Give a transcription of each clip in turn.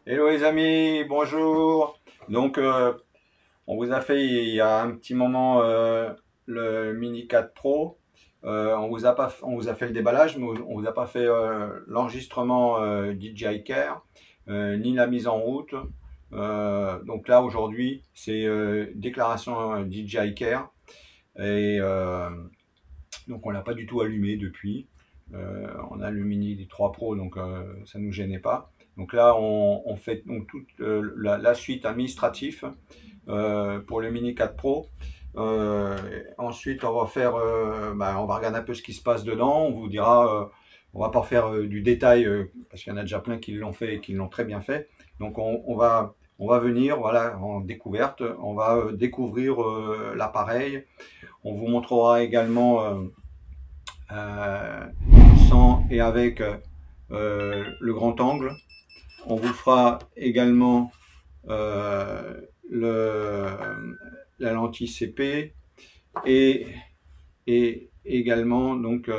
Hello les amis, bonjour. Donc on vous a fait il y a un petit moment le Mini 4 Pro. On vous a fait le déballage, mais on vous a pas fait l'enregistrement DJI Care, ni la mise en route. Donc là aujourd'hui c'est déclaration DJI Care et donc on l'a pas du tout allumé depuis. On a le Mini 3 Pro, donc ça nous gênait pas. Donc là, on fait donc toute la suite administrative pour le Mini 4 Pro. Ensuite, on va faire, on va regarder un peu ce qui se passe dedans. On vous dira, on va pas faire du détail parce qu'il y en a déjà plein qui l'ont fait et qui l'ont très bien fait. Donc on va venir, voilà, en découverte. On va découvrir l'appareil. On vous montrera également sans et avec le grand angle. On vous fera également la lentille CP et également donc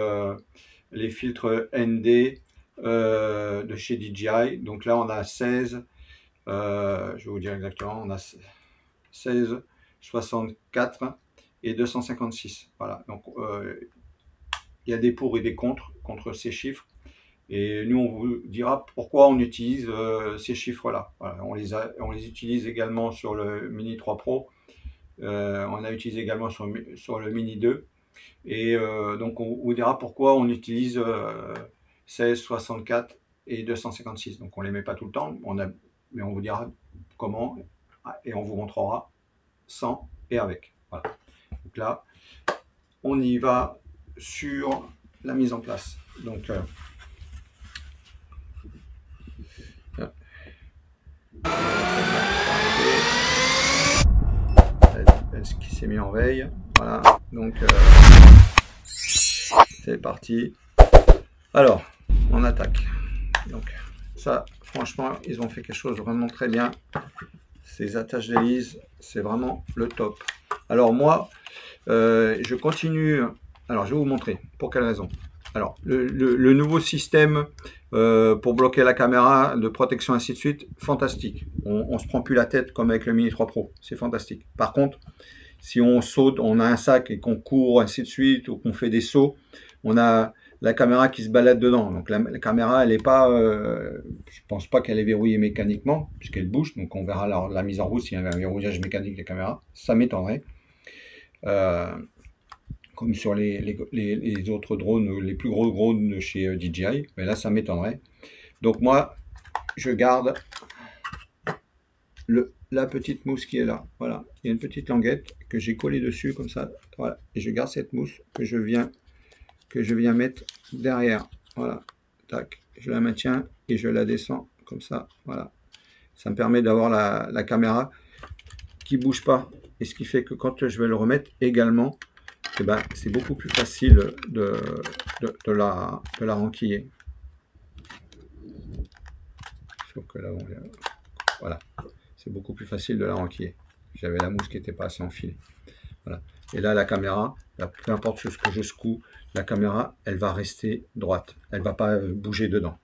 les filtres ND de chez DJI. Donc là on a 16, je vais vous dire exactement, on a 16, 64 et 256. Voilà, donc il y a des pour et des contre ces chiffres. Et nous, on vous dira pourquoi on utilise ces chiffres-là. Voilà, on les utilise également sur le Mini 3 Pro. On a utilisé également sur le Mini 2. Et donc, on vous dira pourquoi on utilise 16, 64 et 256. Donc, on ne les met pas tout le temps, mais on vous dira comment et on vous montrera sans et avec. Voilà. Donc là, on y va sur la mise en place. Donc, ce qui s'est mis en veille, voilà, donc c'est parti. Alors on attaque. Donc ça, franchement, ils ont fait quelque chose de vraiment très bien. Ces attaches d'hélice, c'est vraiment le top. Alors moi, je continue. Alors je vais vous montrer pour quelle raison. Alors le nouveau système pour bloquer la caméra, de protection, ainsi de suite, fantastique. On se prend plus la tête comme avec le Mini 3 Pro, c'est fantastique. Par contre, si on saute, on a un sac et qu'on court, ainsi de suite, ou qu'on fait des sauts, on a la caméra qui se balade dedans. Donc la caméra, elle n'est pas, je pense pas qu'elle est verrouillée mécaniquement, puisqu'elle bouge. Donc on verra la mise en route s'il y a un verrouillage mécanique des caméras. Ça m'étonnerait. Comme sur les autres drones, les plus gros drones de chez DJI, mais là ça m'étonnerait. Donc moi, je garde la petite mousse qui est là. Voilà, il y a une petite languette que j'ai collée dessus comme ça. Voilà, et je garde cette mousse que je viens mettre derrière. Voilà, tac, je la maintiens et je la descends comme ça. Voilà, ça me permet d'avoir la caméra qui bouge pas, et ce qui fait que quand je vais le remettre également, eh ben, c'est beaucoup plus facile de la renquiller. Sauf que là, voilà, c'est beaucoup plus facile de la renquiller. J'avais la mousse qui n'était pas assez enfilée. Voilà. Et là, la caméra, peu importe ce que je secoue, la caméra, elle va rester droite. Elle ne va pas bouger dedans.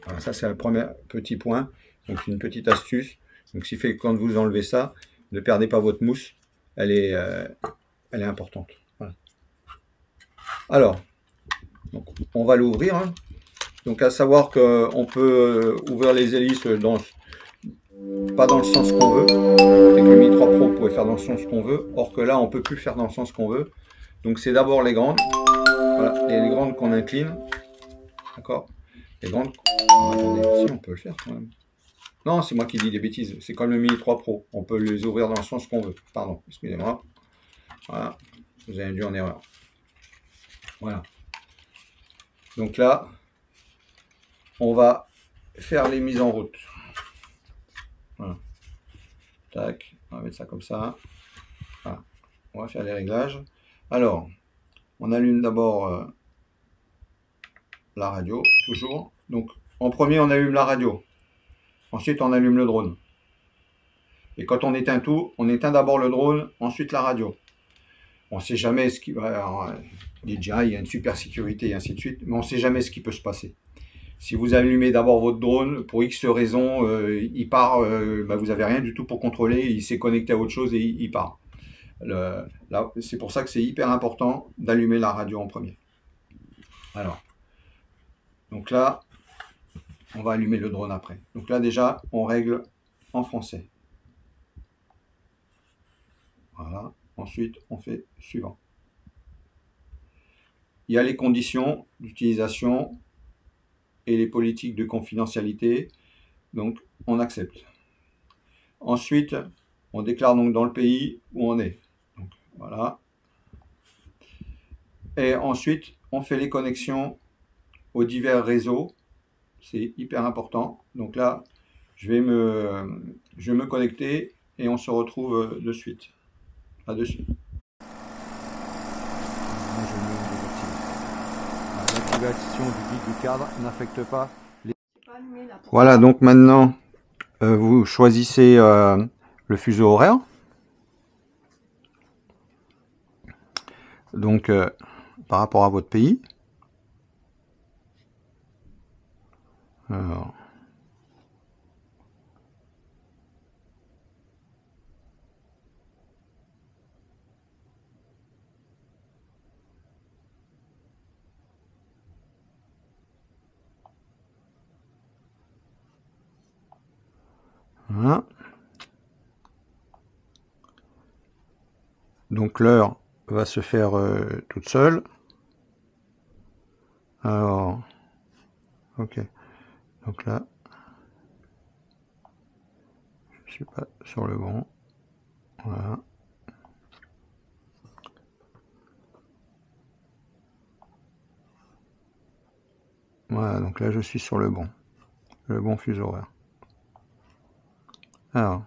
Alors ça, c'est le premier petit point. Donc, une petite astuce. Donc, ce qui fait que quand vous enlevez ça, ne perdez pas votre mousse. Elle est importante. Voilà. Alors, donc, on va l'ouvrir. Hein. Donc, à savoir qu'on peut ouvrir les hélices pas dans le sens qu'on veut. Avec le Mini 3 Pro, vous pouvez faire dans le sens qu'on veut. Or que là, on ne peut plus faire dans le sens qu'on veut. Donc, c'est d'abord les grandes. Voilà, les grandes qu'on incline. D'accord. Les grandes. Oh, attendez, si on peut le faire quand même. Non, c'est moi qui dis des bêtises. C'est comme le Mini 3 Pro. On peut les ouvrir dans le sens qu'on veut. Pardon, excusez-moi. Voilà, vous avez dû en erreur. Voilà. Donc là, on va faire les mises en route. Voilà. Tac, on va mettre ça comme ça. Voilà. On va faire les réglages. Alors, on allume d'abord la radio, toujours. Donc, en premier, on allume la radio. Ensuite, on allume le drone. Et quand on éteint tout, on éteint d'abord le drone, ensuite la radio. On ne sait jamais ce qui va... DJI, il y a une super sécurité et ainsi de suite, mais on ne sait jamais ce qui peut se passer. Si vous allumez d'abord votre drone, pour X raison, il part, vous n'avez rien du tout pour contrôler, il s'est connecté à autre chose et il part. C'est pour ça que c'est hyper important d'allumer la radio en premier. Alors, donc là, on va allumer le drone après. Donc là déjà, on règle en français. Voilà. Ensuite, on fait suivant. Il y a les conditions d'utilisation et les politiques de confidentialité. Donc, on accepte. Ensuite, on déclare donc dans le pays où on est. Donc, voilà. Et ensuite, on fait les connexions aux divers réseaux. C'est hyper important. Donc là, je vais me connecter et on se retrouve de suite. À de suite. L'activation du guide du cadre n'affecte pas les... Voilà, donc maintenant, vous choisissez le fuseau horaire. Donc, par rapport à votre pays. Alors... Voilà. Donc l'heure va se faire toute seule. Alors, ok. Donc là, je suis pas sur le bon. Voilà. Voilà, donc là je suis sur le bon fuseau horaire. Alors,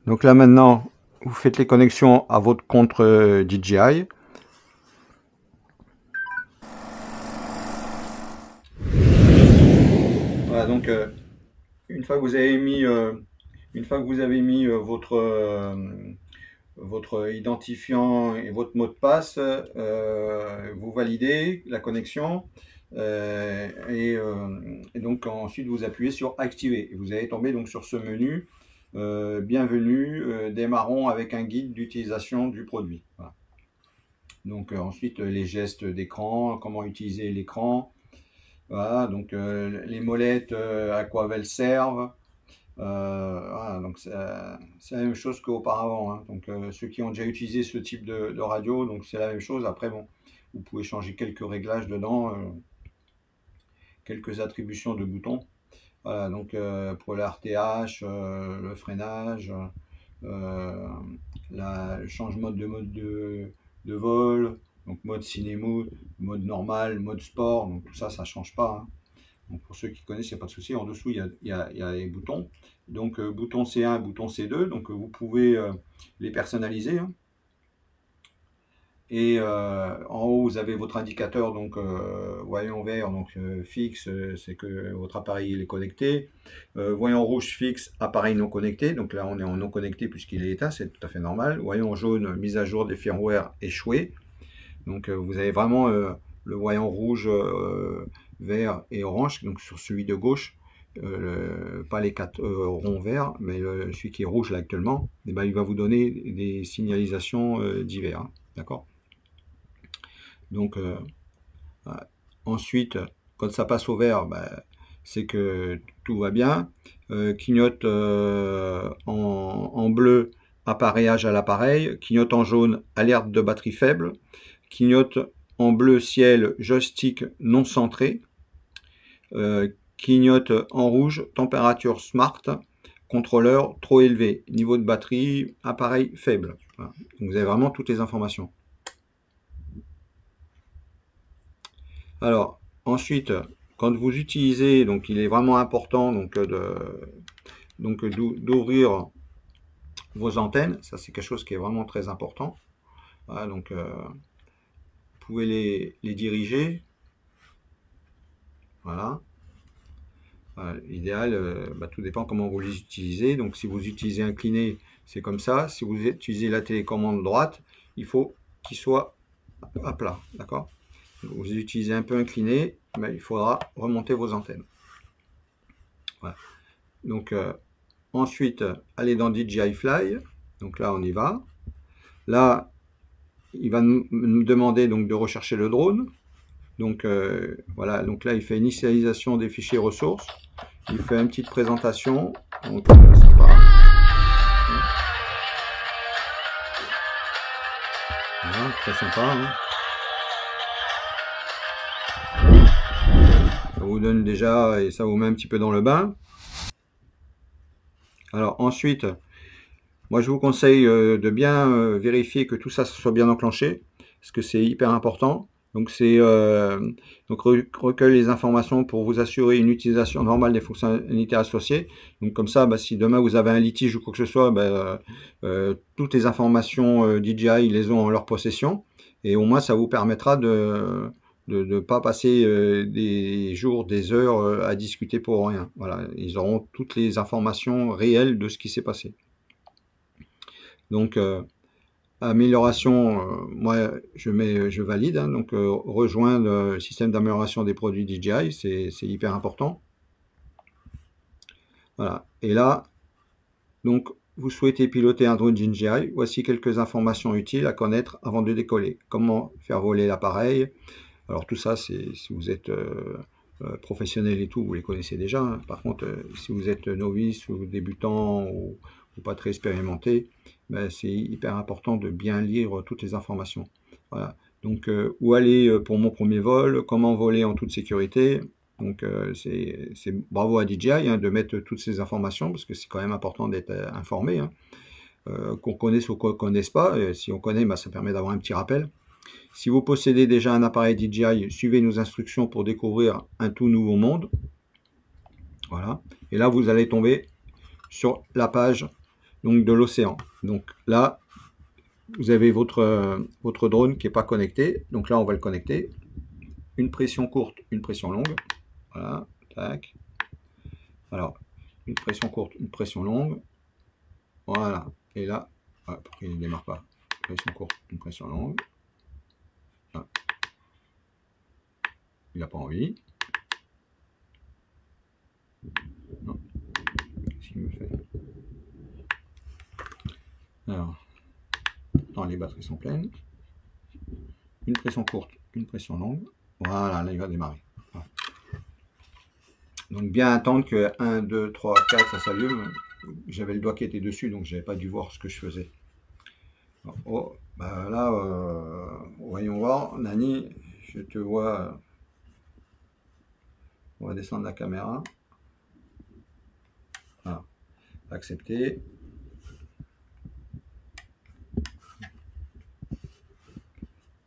donc là maintenant, vous faites les connexions à votre compte DJI. Voilà, donc une fois que vous avez mis, votre identifiant et votre mot de passe, vous validez la connexion et donc ensuite vous appuyez sur activer et vous allez tomber donc sur ce menu bienvenue, démarrons avec un guide d'utilisation du produit. Voilà. Donc ensuite les gestes d'écran, comment utiliser l'écran, voilà, donc les molettes, à quoi elles servent. Voilà, donc c'est la même chose qu'auparavant, hein. Donc ceux qui ont déjà utilisé ce type de radio, donc c'est la même chose. Après bon, vous pouvez changer quelques réglages dedans, quelques attributions de boutons. Voilà, donc pour le RTH, le freinage, le changement de mode de vol, donc mode cinémo, mode normal, mode sport, donc tout ça, ça change pas, hein. Donc pour ceux qui connaissent, il n'y a pas de souci. En dessous, il y a les boutons. Donc bouton C1, bouton C2. Donc vous pouvez les personnaliser, hein. Et en haut, vous avez votre indicateur, donc voyant vert, donc fixe, c'est que votre appareil il est connecté. Voyant rouge fixe, appareil non connecté. Donc là, on est en non connecté puisqu'il est éteint, c'est tout à fait normal. Voyant jaune, mise à jour des firmware échoué. Donc vous avez vraiment le voyant rouge, vert et orange, donc sur celui de gauche, pas les 4 ronds verts, mais celui qui est rouge là actuellement, et ben, il va vous donner des signalisations divers, hein, d'accord. Donc ensuite, quand ça passe au vert, ben, c'est que tout va bien. Clignote en bleu, appareillage à l'appareil. Clignote en jaune, alerte de batterie faible. Clignote en bleu ciel, joystick non centré. clignote en rouge, température smart, contrôleur trop élevé, niveau de batterie, appareil faible. Voilà. Donc vous avez vraiment toutes les informations. Alors, ensuite, quand vous utilisez, donc il est vraiment important d'ouvrir vos antennes. Ça, c'est quelque chose qui est vraiment très important. Voilà, donc vous pouvez les diriger. Voilà. L'idéal, tout dépend comment vous les utilisez. Donc si vous utilisez incliné, c'est comme ça. Si vous utilisez la télécommande droite, il faut qu'il soit à plat. D'accord? Vous utilisez un peu incliné, mais il faudra remonter vos antennes. Voilà. Donc ensuite, allez dans DJI Fly. Donc là, on y va. Là, il va nous demander donc de rechercher le drone. Donc voilà, donc là, il fait initialisation des fichiers ressources. Il fait une petite présentation. Donc, sympa. Voilà, très sympa. Hein. Ça vous donne déjà, et ça vous met un petit peu dans le bain. Alors ensuite, moi je vous conseille de bien vérifier que tout ça soit bien enclenché, parce que c'est hyper important. Donc c'est recueille les informations pour vous assurer une utilisation normale des fonctionnalités associées. Donc comme ça, si demain vous avez un litige ou quoi que ce soit, toutes les informations DJI ils les ont en leur possession, et au moins ça vous permettra de ne pas passer des jours, des heures à discuter pour rien. Voilà, ils auront toutes les informations réelles de ce qui s'est passé. Donc amélioration, moi je valide, hein, donc rejoindre le système d'amélioration des produits DJI, c'est hyper important. Voilà, et là, donc vous souhaitez piloter un drone DJI, voici quelques informations utiles à connaître avant de décoller. Comment faire voler l'appareil. Alors tout ça, si vous êtes professionnel et tout, vous les connaissez déjà. Hein. Par contre, si vous êtes novice ou débutant ou pas très expérimenté, c'est hyper important de bien lire toutes les informations. Voilà. Donc, où aller pour mon premier vol, comment voler en toute sécurité. Donc, c'est bravo à DJI hein, de mettre toutes ces informations, parce que c'est quand même important d'être informé. Hein. Qu'on connaisse ou qu'on ne connaisse pas. Et si on connaît, ça permet d'avoir un petit rappel. Si vous possédez déjà un appareil DJI, suivez nos instructions pour découvrir un tout nouveau monde. Voilà. Et là, vous allez tomber sur la page donc, de l'océan. Donc là, vous avez votre drone qui n'est pas connecté. Donc là, on va le connecter. Une pression courte, une pression longue. Voilà. Tac. Alors, une pression courte, une pression longue. Voilà. Et là, il ne démarre pas. Pression courte, une pression longue. Ah. Il n'a pas envie. Non. Qu'est-ce qu'il me fait? Alors, non, les batteries sont pleines. Une pression courte, une pression longue. Voilà, là il va démarrer. Voilà. Donc bien attendre que 1, 2, 3, 4, ça s'allume. J'avais le doigt qui était dessus, donc j'avais pas dû voir ce que je faisais. Oh, là, voyons voir. Nani, je te vois. On va descendre la caméra. Voilà. Accepter.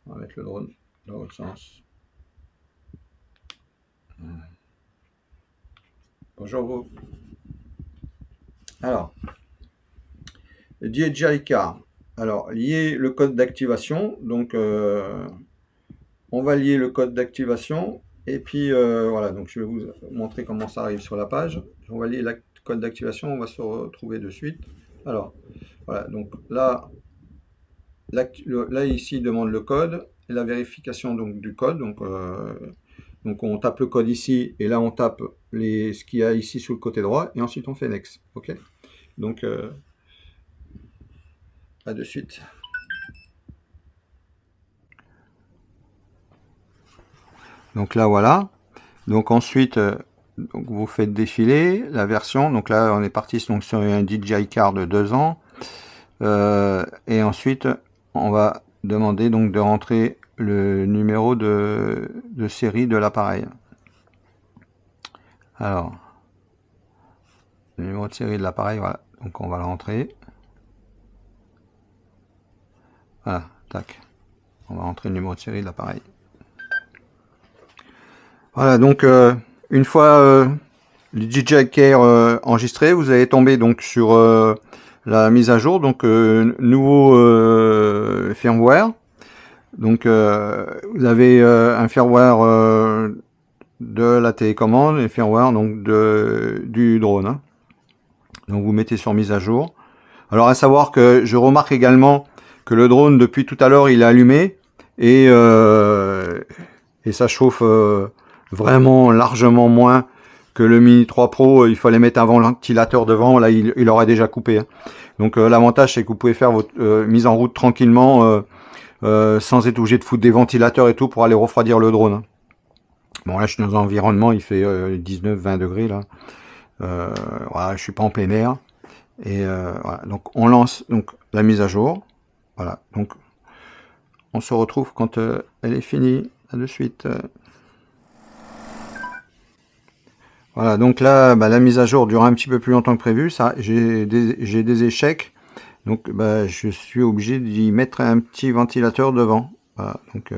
On va mettre le drone dans l'autre sens. Bonjour vous. Alors, DJI Car. Alors, lier le code d'activation. Donc, on va lier le code d'activation. Et puis, voilà. Donc, je vais vous montrer comment ça arrive sur la page. On va lier le code d'activation. On va se retrouver de suite. Alors, voilà. Donc, là ici, il demande le code. Et la vérification donc, du code. Donc, on tape le code ici. Et là, on tape ce qu'il y a ici sur le côté droit. Et ensuite, on fait Next. OK. Donc, à de suite. Donc là, voilà. Donc ensuite, donc vous faites défiler la version. Donc là, on est parti donc, sur un DJI Car de 2 ans. Et ensuite, on va demander donc de rentrer le numéro de série de l'appareil. Alors, le numéro de série de l'appareil, voilà. Donc on va le rentrer. Voilà, tac. On va rentrer le numéro de série de l'appareil. Voilà, donc une fois le DJI Care enregistré, vous allez tomber donc sur la mise à jour, donc nouveau firmware. Donc vous avez un firmware de la télécommande et firmware donc du drone. Hein. Donc vous mettez sur mise à jour. Alors à savoir que je remarque également que le drone depuis tout à l'heure il est allumé et ça chauffe vraiment largement moins que le Mini 3 Pro. Il fallait mettre un ventilateur devant, là il aurait déjà coupé. Hein. Donc l'avantage c'est que vous pouvez faire votre mise en route tranquillement sans être obligé de foutre des ventilateurs et tout pour aller refroidir le drone. Hein. Bon là je suis dans un environnement, il fait 19-20 degrés là. Voilà, je suis pas en plein air. Et voilà, donc on lance donc la mise à jour. Voilà, donc on se retrouve quand elle est finie. À de suite. Voilà, donc là, la mise à jour dure un petit peu plus longtemps que prévu. Ça, j'ai des échecs, donc je suis obligé d'y mettre un petit ventilateur devant. Voilà, donc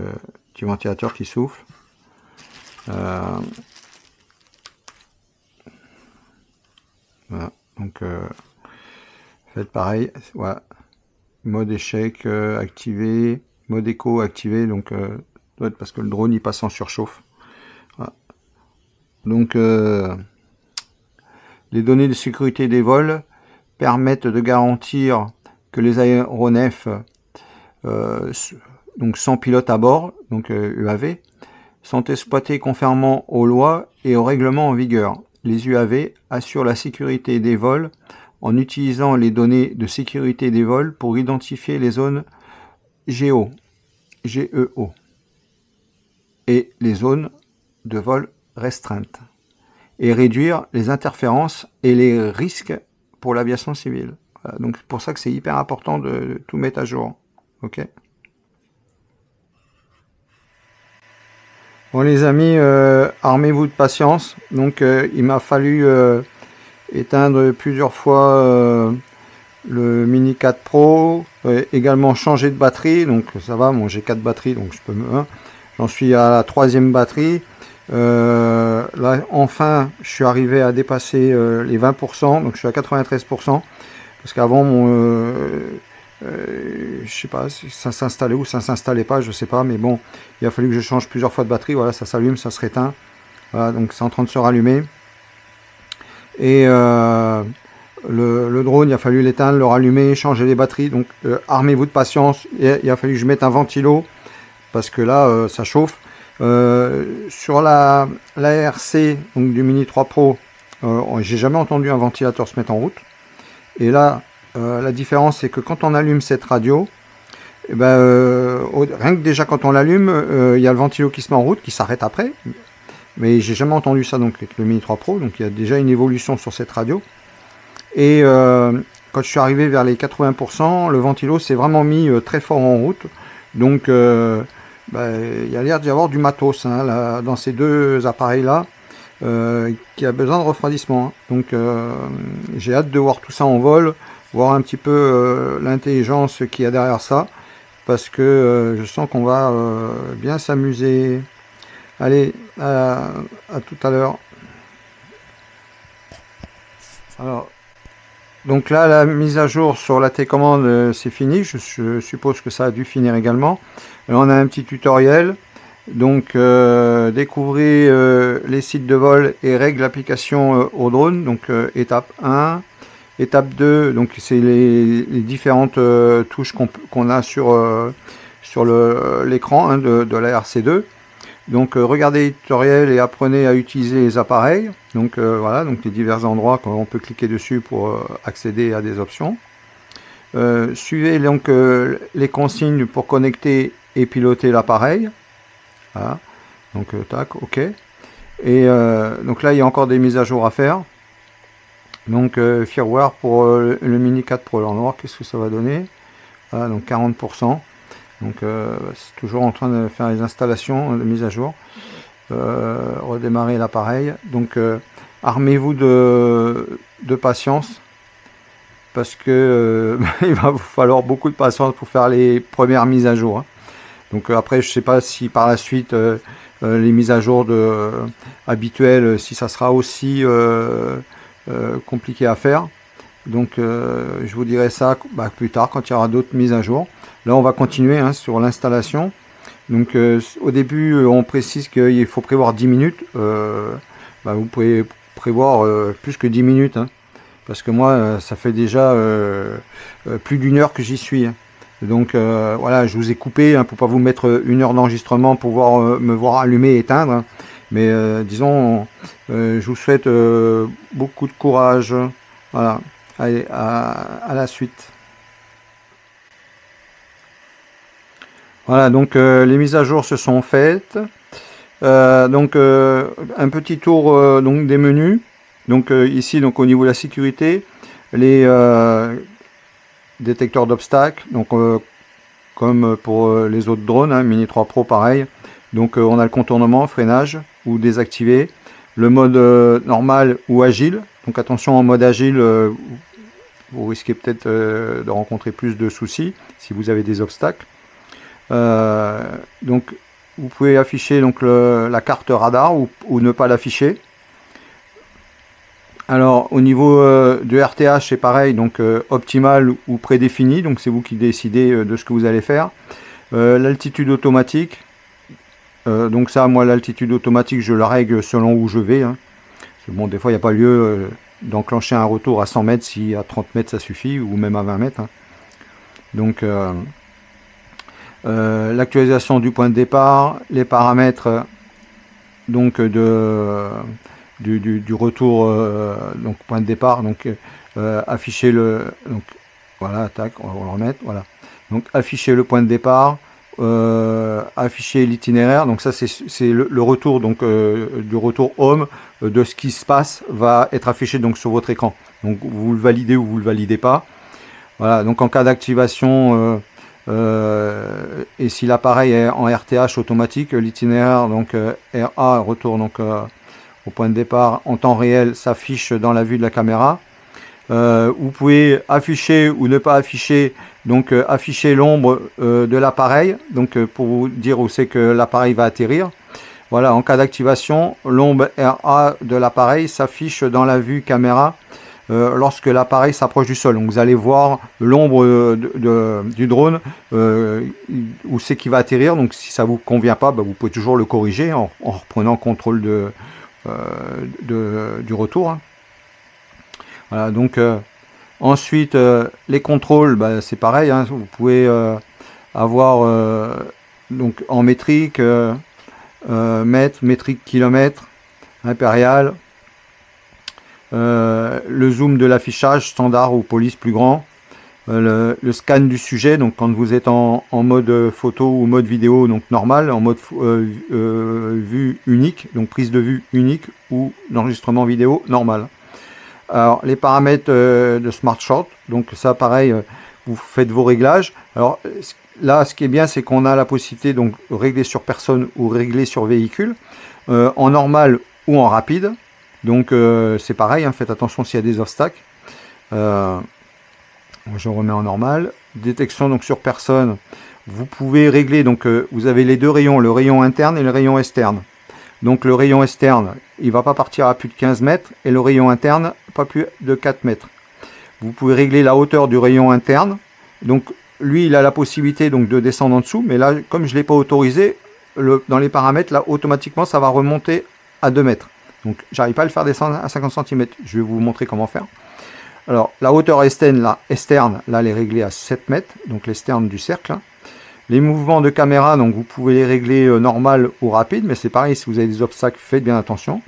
petit ventilateur qui souffle. Voilà, donc faites pareil. Voilà, mode échec activé, mode écho activé. Donc doit être parce que le drone il passe en surchauffe. Voilà. Donc les données de sécurité des vols permettent de garantir que les aéronefs donc sans pilote à bord, donc UAV, sont exploités conformément aux lois et aux règlements en vigueur. Les UAV assurent la sécurité des vols en utilisant les données de sécurité des vols pour identifier les zones GEO et les zones de vol restreintes et réduire les interférences et les risques pour l'aviation civile. Voilà, donc c'est pour ça que c'est hyper important de tout mettre à jour. Ok. Bon les amis, armez-vous de patience. Donc il m'a fallu éteindre plusieurs fois le Mini 4 Pro, également changer de batterie. Donc ça va, bon, j'ai 4 batteries, donc je peux me... Hein. J'en suis à la 3e batterie. Là enfin je suis arrivé à dépasser les 20%, donc je suis à 93%, parce qu'avant mon je sais pas si ça s'installait ou ça s'installait pas, je sais pas, mais bon il a fallu que je change plusieurs fois de batterie. Voilà, ça s'allume, ça se réteint, voilà, donc c'est en train de se rallumer. Et le drone, il a fallu l'éteindre, le rallumer, changer les batteries. Donc armez-vous de patience. Il a fallu que je mette un ventilo parce que là ça chauffe. Sur la RC donc du Mini 3 Pro, j'ai jamais entendu un ventilateur se mettre en route. Et là, la différence c'est que quand on allume cette radio, rien que déjà quand on l'allume, il y a le ventilo qui se met en route, qui s'arrête après. Mais j'ai jamais entendu ça donc avec le Mini 3 Pro, donc il y a déjà une évolution sur cette radio. Et quand je suis arrivé vers les 80%, le ventilo s'est vraiment mis très fort en route. Donc il y a l'air d'y avoir du matos hein, là, dans ces deux appareils là qui a besoin de refroidissement. Hein. Donc j'ai hâte de voir tout ça en vol, voir un petit peu l'intelligence qu'il y a derrière ça, parce que je sens qu'on va bien s'amuser. Allez, à tout à l'heure. Alors, donc là, la mise à jour sur la télécommande, c'est fini. Je suppose que ça a dû finir également. Alors, on a un petit tutoriel. Donc, découvrez les sites de vol et règles d'application au drone. Donc, étape 1. Étape 2, donc c'est les différentes touches qu'on a sur l'écran hein, de la RC2. Donc regardez les tutoriels et apprenez à utiliser les appareils. Donc voilà, donc les divers endroits qu'on peut cliquer dessus pour accéder à des options. Suivez donc les consignes pour connecter et piloter l'appareil. Voilà. Donc tac, ok. Et donc là il y a encore des mises à jour à faire. Donc firmware pour le Mini 4 Pro. Alors on va voir qu'est-ce que ça va donner. Voilà, donc 40%. Donc c'est toujours en train de faire les installations de mise à jour. Redémarrer l'appareil. Donc armez-vous de patience, parce que il va vous falloir beaucoup de patience pour faire les premières mises à jour, hein. Donc après, je sais pas si par la suite les mises à jour habituelles, si ça sera aussi compliqué à faire. Donc je vous dirai ça plus tard quand il y aura d'autres mises à jour. Là on va continuer, hein, sur l'installation. Donc au début on précise qu'il faut prévoir 10 minutes. Vous pouvez prévoir plus que 10 minutes, hein, parce que moi ça fait déjà plus d'une heure que j'y suis, hein. Donc voilà, je vous ai coupé, hein, pour pas vous mettre une heure d'enregistrement pour me voir allumer et éteindre, hein. Mais disons, je vous souhaite beaucoup de courage. Voilà, allez, à la suite. Voilà, donc les mises à jour se sont faites. Donc un petit tour donc des menus. Donc ici, donc au niveau de la sécurité, les détecteurs d'obstacles, donc comme pour les autres drones, hein, Mini 3 Pro pareil. Donc on a le contournement, freinage ou désactivé, le mode normal ou agile. Donc attention, en mode agile, vous risquez peut-être de rencontrer plus de soucis si vous avez des obstacles. Donc vous pouvez afficher donc la carte radar ou ne pas l'afficher. Alors au niveau de RTH, c'est pareil, donc optimal ou prédéfini, donc c'est vous qui décidez de ce que vous allez faire. L'altitude automatique, donc ça, moi l'altitude automatique je la règle selon où je vais, hein. Bon, des fois il n'y a pas lieu d'enclencher un retour à 100 mètres, si à 30 mètres ça suffit, ou même à 20 mètres, hein. Donc l'actualisation du point de départ, les paramètres donc du retour, donc point de départ, donc afficher donc voilà, tac, on va le remettre, voilà, donc afficher le point de départ, afficher l'itinéraire. Donc ça c'est le retour, donc du retour home, de ce qui se passe va être affiché donc sur votre écran. Donc vous le validez ou vous le validez pas. Voilà, donc en cas d'activation et si l'appareil est en RTH automatique, l'itinéraire donc RA retour donc au point de départ en temps réel s'affiche dans la vue de la caméra. Vous pouvez afficher ou ne pas afficher, donc afficher l'ombre de l'appareil, donc pour vous dire où c'est que l'appareil va atterrir. Voilà, en cas d'activation, l'ombre RA de l'appareil s'affiche dans la vue caméra lorsque l'appareil s'approche du sol. Donc vous allez voir l'ombre du drone, où c'est qu'il va atterrir. Donc si ça vous convient pas, vous pouvez toujours le corriger en reprenant contrôle du retour, hein. Voilà, donc ensuite les contrôles, c'est pareil, hein, vous pouvez avoir donc en métrique, mètre, métrique, kilomètre, impérial, le zoom de l'affichage standard ou police plus grand, le scan du sujet, donc quand vous êtes en mode photo ou mode vidéo, donc normal, en mode vue unique, donc prise de vue unique, ou l'enregistrement vidéo normal. Alors les paramètres de Smart Shot, donc ça pareil, vous faites vos réglages. Alors là ce qui est bien, c'est qu'on a la possibilité donc de régler sur personne ou régler sur véhicule, en normal ou en rapide. Donc c'est pareil, hein, faites attention s'il y a des obstacles. Je remets en normal. Détection donc sur personne, vous pouvez régler, donc vous avez les deux rayons, le rayon interne et le rayon externe. Donc le rayon externe, il ne va pas partir à plus de 15 mètres, et le rayon interne, pas plus de 4 mètres. Vous pouvez régler la hauteur du rayon interne. Donc lui, il a la possibilité donc de descendre en dessous, mais là, comme je ne l'ai pas autorisé, dans les paramètres, là, automatiquement, ça va remonter à 2 mètres. Donc j'arrive pas à le faire descendre à 50 cm. Je vais vous montrer comment faire. Alors la hauteur externe, là, elle est réglée à 7 mètres, donc l'externe du cercle, hein. Les mouvements de caméra, donc vous pouvez les régler normal ou rapide, mais c'est pareil, si vous avez des obstacles, faites bien attention.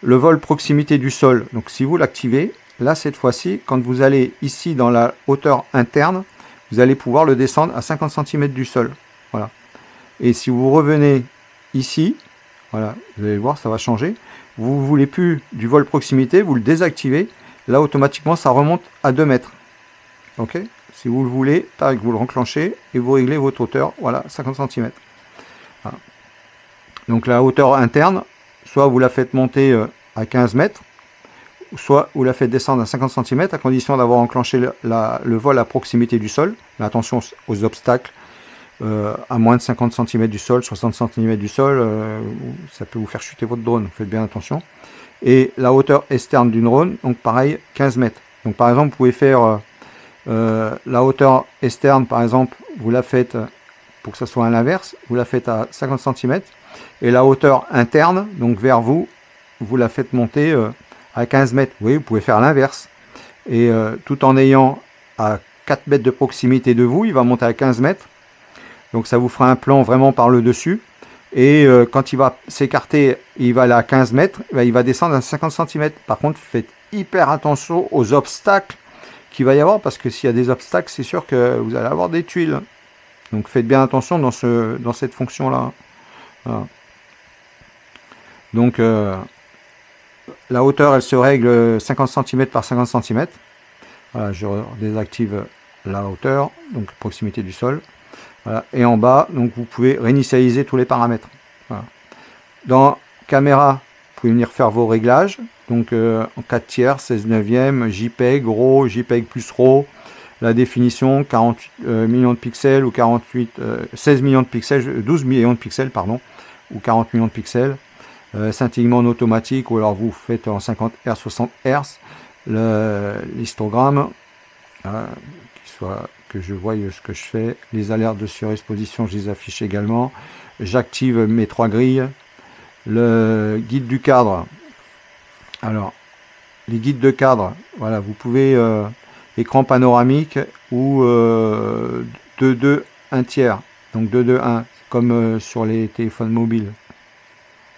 Le vol proximité du sol, donc si vous l'activez, là cette fois-ci, quand vous allez ici dans la hauteur interne, vous allez pouvoir le descendre à 50 cm du sol. Voilà. Et si vous revenez ici, voilà, vous allez voir, ça va changer. Vous ne voulez plus du vol proximité, vous le désactivez, là automatiquement ça remonte à 2 mètres. Ok. Si vous le voulez, tac, vous le renclenchez et vous réglez votre hauteur, voilà, 50 cm. Voilà. Donc la hauteur interne, soit vous la faites monter à 15 mètres, soit vous la faites descendre à 50 cm à condition d'avoir enclenché le vol à proximité du sol. Mais attention aux obstacles. À moins de 50 cm du sol, 60 cm du sol, ça peut vous faire chuter votre drone, faites bien attention. Et la hauteur externe du drone, donc pareil, 15 mètres. Donc par exemple, vous pouvez faire la hauteur externe, par exemple, vous la faites, pour que ça soit à l'inverse, vous la faites à 50 cm. Et la hauteur interne, donc vers vous, vous la faites monter à 15 mètres. Vous voyez, vous pouvez faire l'inverse. Et tout en ayant à 4 mètres de proximité de vous, il va monter à 15 mètres. Donc ça vous fera un plan vraiment par le dessus. Et quand il va s'écarter, il va aller à 15 mètres, il va descendre à 50 cm. Par contre, faites hyper attention aux obstacles qu'il va y avoir, parce que s'il y a des obstacles, c'est sûr que vous allez avoir des tuiles. Donc faites bien attention dans cette fonction-là. Voilà. Donc la hauteur, elle se règle 50 cm par 50 cm. Voilà, je désactive la hauteur, donc proximité du sol. Voilà. Et en bas, donc vous pouvez réinitialiser tous les paramètres. Voilà. Dans caméra, vous pouvez venir faire vos réglages. Donc en 4 tiers, 16 neuvième, JPEG, RAW, JPEG plus RAW. La définition, 48 millions de pixels ou 16 millions de pixels, 12 millions de pixels, pardon, ou 40 millions de pixels. Scintillement en automatique, ou alors vous faites en 50 Hz, 60 Hz. L'histogramme, que je voie ce que je fais. Les alertes de surexposition, je les affiche également. J'active mes 3 grilles. Le guide du cadre. Alors, les guides de cadre, voilà, vous pouvez écran panoramique ou 2.2 1 tiers. Donc 2.2 1, comme sur les téléphones mobiles.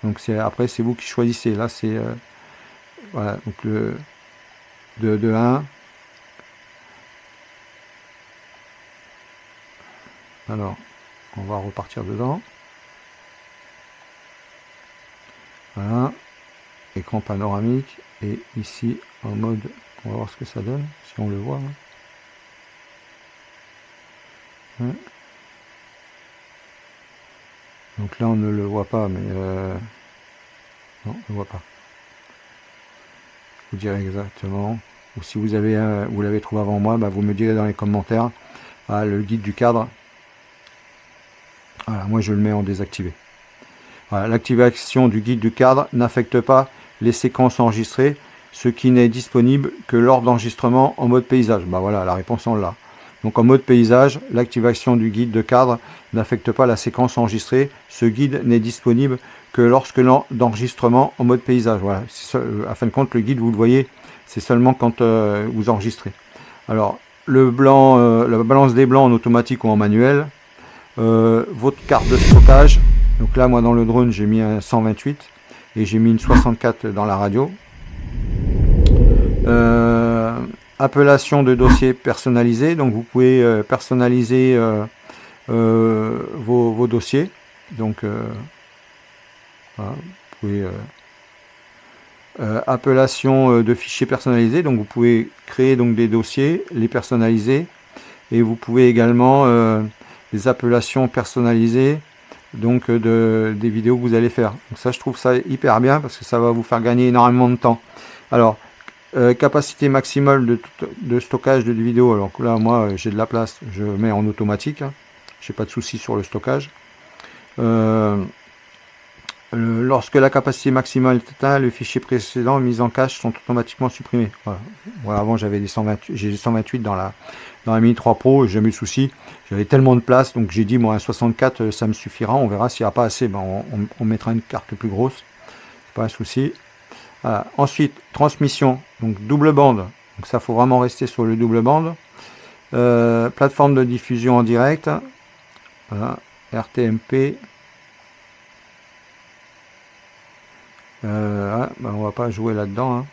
Donc après, c'est vous qui choisissez. Là, c'est voilà, donc le 2.2 1. Alors, on va repartir dedans. Voilà, écran panoramique, et ici en mode, on va voir ce que ça donne, si on le voit. Hein. Donc là on ne le voit pas, mais non, on ne le voit pas. Je vous dirai exactement, ou si vous avez vous l'avez trouvé avant moi, bah, vous me direz dans les commentaires. Ah, le guide du cadre. Voilà, moi je le mets en désactivé. Voilà, l'activation du guide du cadre n'affecte pas les séquences enregistrées, ce qui n'est disponible que lors d'enregistrement en mode paysage. Bah voilà, la réponse on l'a. Donc en mode paysage, l'activation du guide de cadre n'affecte pas la séquence enregistrée. Ce guide n'est disponible que lorsque d'enregistrement en mode paysage. Voilà, à fin de compte, le guide, vous le voyez, c'est seulement quand vous enregistrez. Alors, le blanc, la balance des blancs en automatique ou en manuel. Votre carte de stockage. Donc là, moi, dans le drone, j'ai mis un 128 et j'ai mis une 64 dans la radio. Appellation de dossier personnalisé. Donc, vous pouvez personnaliser vos dossiers. Donc, voilà, vous pouvez appellation de fichiers personnalisés. Donc, vous pouvez créer donc des dossiers, les personnaliser, et vous pouvez également des appellations personnalisées, donc des vidéos que vous allez faire. Donc ça, je trouve ça hyper bien parce que ça va vous faire gagner énormément de temps. Alors, capacité maximale de stockage de vidéos. Alors là, moi, j'ai de la place, je mets en automatique. Hein. J'ai pas de souci sur le stockage. Lorsque la capacité maximale est atteinte, les fichiers précédents mis en cache sont automatiquement supprimés. Voilà. Voilà, avant, j'avais des 128, j'ai des 128 dans la Mini 3 Pro, j'ai jamais eu de souci. J'avais tellement de place, donc j'ai dit, moi, un 64, ça me suffira. On verra s'il n'y a pas assez, ben, on mettra une carte plus grosse. Pas un souci. Voilà. Ensuite, transmission, donc double bande. Donc ça, faut vraiment rester sur le double bande. Plateforme de diffusion en direct. Voilà. RTMP. Ben on va pas jouer là-dedans. Hein.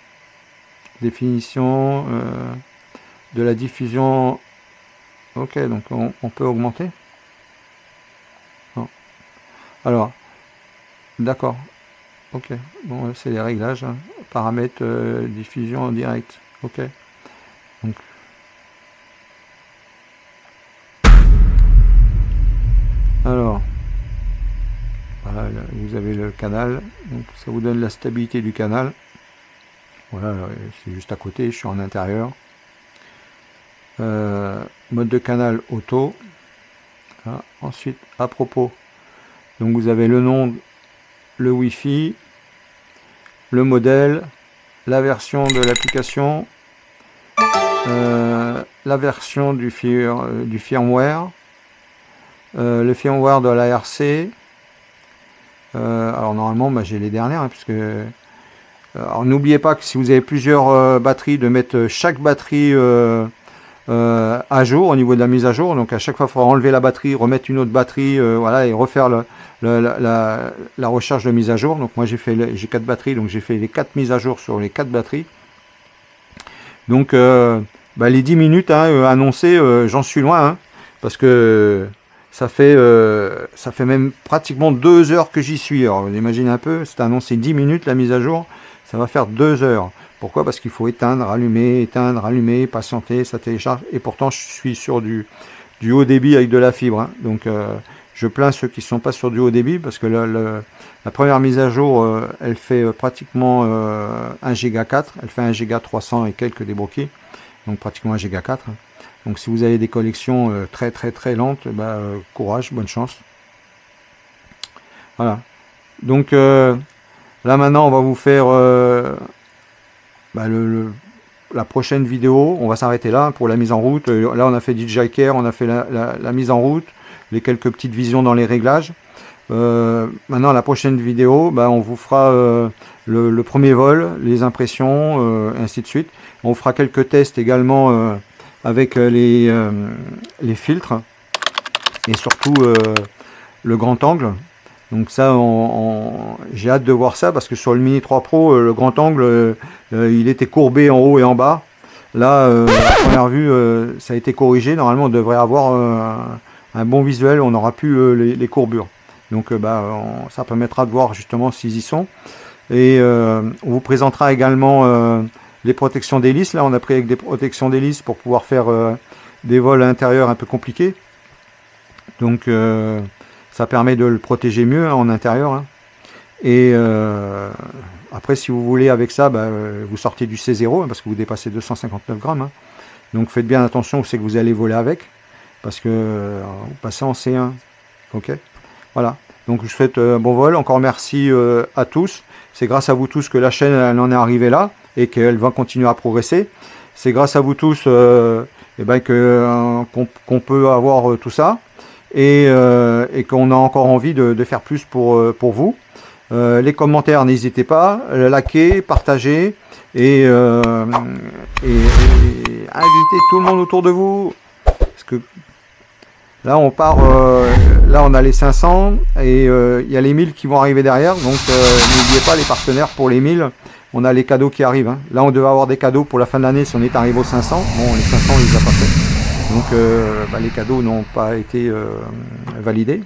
Définition de la diffusion. Ok, donc on peut augmenter. Non. Alors, d'accord. Ok, bon, c'est les réglages. Hein. Paramètres diffusion en direct. Ok. Donc. Alors. Voilà, vous avez le canal, donc ça vous donne la stabilité du canal. Voilà, c'est juste à côté, je suis en intérieur. Mode de canal auto. Voilà. Ensuite, à propos, donc vous avez le nom, le Wi-Fi, le modèle, la version de l'application, la version du firmware, le firmware de l'ARC. Alors normalement, bah, j'ai les dernières, hein, puisque... Alors n'oubliez pas que si vous avez plusieurs batteries, de mettre chaque batterie à jour au niveau de la mise à jour. Donc à chaque fois, il faudra enlever la batterie, remettre une autre batterie, voilà, et refaire la recharge de mise à jour. Donc moi j'ai 4 batteries, donc j'ai fait les 4 mises à jour sur les 4 batteries. Donc bah, les 10 minutes hein, annoncées, j'en suis loin, hein, parce que ça fait même pratiquement 2 heures que j'y suis. Alors vous imaginez un peu, c'est annoncé 10 minutes la mise à jour, ça va faire 2 heures. Pourquoi? Parce qu'il faut éteindre, allumer, patienter, ça télécharge. Et pourtant, je suis sur du haut débit avec de la fibre. Hein. Donc, je plains ceux qui ne sont pas sur du haut débit parce que la première mise à jour, elle fait pratiquement 1 Go 4. Elle fait 1 Go 300 et quelques débloqués. Donc, pratiquement 1 Go 4. Hein. Donc, si vous avez des collections très lentes, bah, courage, bonne chance. Voilà. Donc, là, maintenant, on va vous faire... Bah, la prochaine vidéo, on va s'arrêter là pour la mise en route. Là on a fait DJI Care, on a fait la mise en route, les quelques petites visions dans les réglages. Maintenant la prochaine vidéo, bah, on vous fera le premier vol, les impressions, ainsi de suite. On fera quelques tests également avec les filtres et surtout le grand angle. Donc ça, j'ai hâte de voir ça parce que sur le Mini 3 Pro, le grand angle, il était courbé en haut et en bas. Là, à première vue, ça a été corrigé. Normalement, on devrait avoir un bon visuel. On n'aura plus les courbures. Donc bah, ça permettra de voir justement s'ils y sont. Et on vous présentera également les protections d'hélice. Là, on a pris avec des protections d'hélice pour pouvoir faire des vols intérieurs un peu compliqués. Donc... ça permet de le protéger mieux hein, en intérieur. Hein. Et après, si vous voulez avec ça, bah, vous sortez du C0 hein, parce que vous dépassez 259 grammes. Hein. Donc faites bien attention où c'est que vous allez voler avec. Parce que vous passez en C1. Ok. Voilà. Donc je vous souhaite un bon vol. Encore merci à tous. C'est grâce à vous tous que la chaîne elle en est arrivée là et qu'elle va continuer à progresser. C'est grâce à vous tous eh ben, qu'on peut avoir tout ça. Et qu'on a encore envie de faire plus pour vous. Les commentaires, n'hésitez pas, likez, partagez et invitez tout le monde autour de vous. Parce que là on part, là on a les 500 et il y a les 1000 qui vont arriver derrière. Donc n'oubliez pas les partenaires pour les 1000. On a les cadeaux qui arrivent. Hein. Là on devait avoir des cadeaux pour la fin de l'année si on est arrivé aux 500. Bon les 500 on les a pas fait. Donc bah, les cadeaux n'ont pas été validés.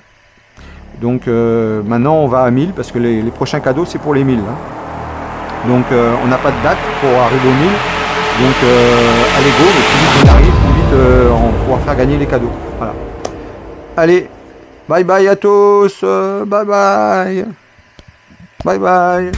Donc maintenant on va à 1000 parce que les prochains cadeaux c'est pour les 1000. Hein. Donc on n'a pas de date pour arriver aux 1000. Donc allez go, mais plus vite on arrive, plus vite on pourra faire gagner les cadeaux. Voilà. Allez, bye bye à tous, bye bye. Bye bye.